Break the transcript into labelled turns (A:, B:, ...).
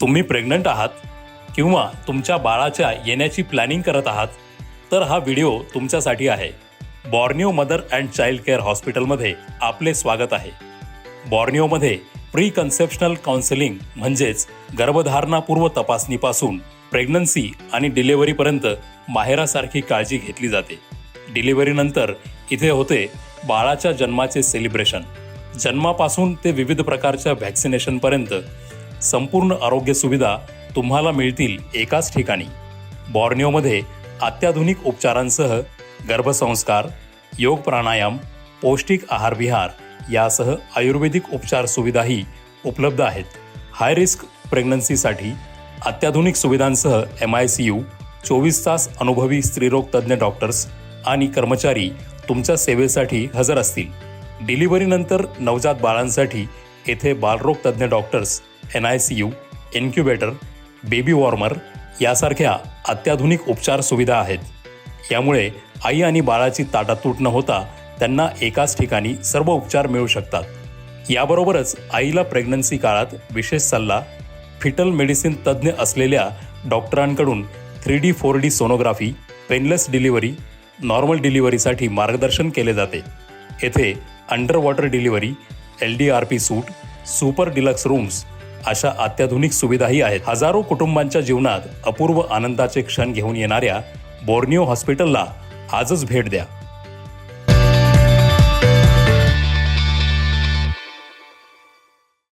A: तुम्ही प्रेग्नंट आहात किंवा तुमच्या बाळाच्या येण्याची प्लॅनिंग करत आहात तर हा व्हिडिओ तुमच्यासाठी आहे. Borneo mother and child care हॉस्पिटलमध्ये आपले स्वागत आहे. बॉर्नियोमध्ये प्री कन्सेप्शनल काउन्सिलिंग म्हणजेच गर्भधारणापूर्व तपासणीपासून प्रेग्नन्सी आणि डिलिव्हरीपर्यंत माहेरासारखी काळजी घेतली जाते. डिलिव्हरीनंतर इथे होते बाळाच्या जन्माचे सेलिब्रेशन. जन्मापासून ते विविध प्रकारच्या व्हॅक्सिनेशनपर्यंत संपूर्ण आरोग्य सुविधा तुम्हाला मिळतील एकाच ठिकाणी. बॉर्नियोमध्ये अत्याधुनिक उपचारांसह गर्भसंस्कार, योग प्राणायाम, पौष्टिक आहार विहार यासह आयुर्वेदिक उपचार सुविधाही उपलब्ध आहेत. हाय रिस्क प्रेग्नन्सीसाठी अत्याधुनिक सुविधांसह MICU, 24 तास अनुभवी स्त्रीरोग तज्ज्ञ डॉक्टर्स आणि कर्मचारी तुमच्या सेवेसाठी हजर असतील. डिलिव्हरीनंतर नवजात बाळांसाठी येथे बालरोग तज्ज्ञ doctors, NICU, incubator, baby warmer यासारख्या अत्याधुनिक उपचार सुविधा आहेत. यामुळे आई आणि बाळाची ताटातूट न होता त्यांना एकाच ठिकाणी सर्व उपचार मिळू शकतात. याबरोबरच आईला प्रेग्नन्सी काळात विशेष सल्ला, फिटल मेडिसिन तज्ज्ञ असलेल्या डॉक्टरांकडून 3D 4D sonography, painless delivery, normal डिलिव्हरीसाठी मार्गदर्शन केले जाते. येथे अंडर वॉटर डिलिव्हरी, LDRP सूट, सुपर डिलक्स रूम्स अशा अत्याधुनिक सुविधाही आहेत. हजारो कुटुंबांच्या जीवनात अपूर्व आनंदाचे क्षण घेऊन येणाऱ्या बॉर्नियो हॉस्पिटलला आजच भेट द्या.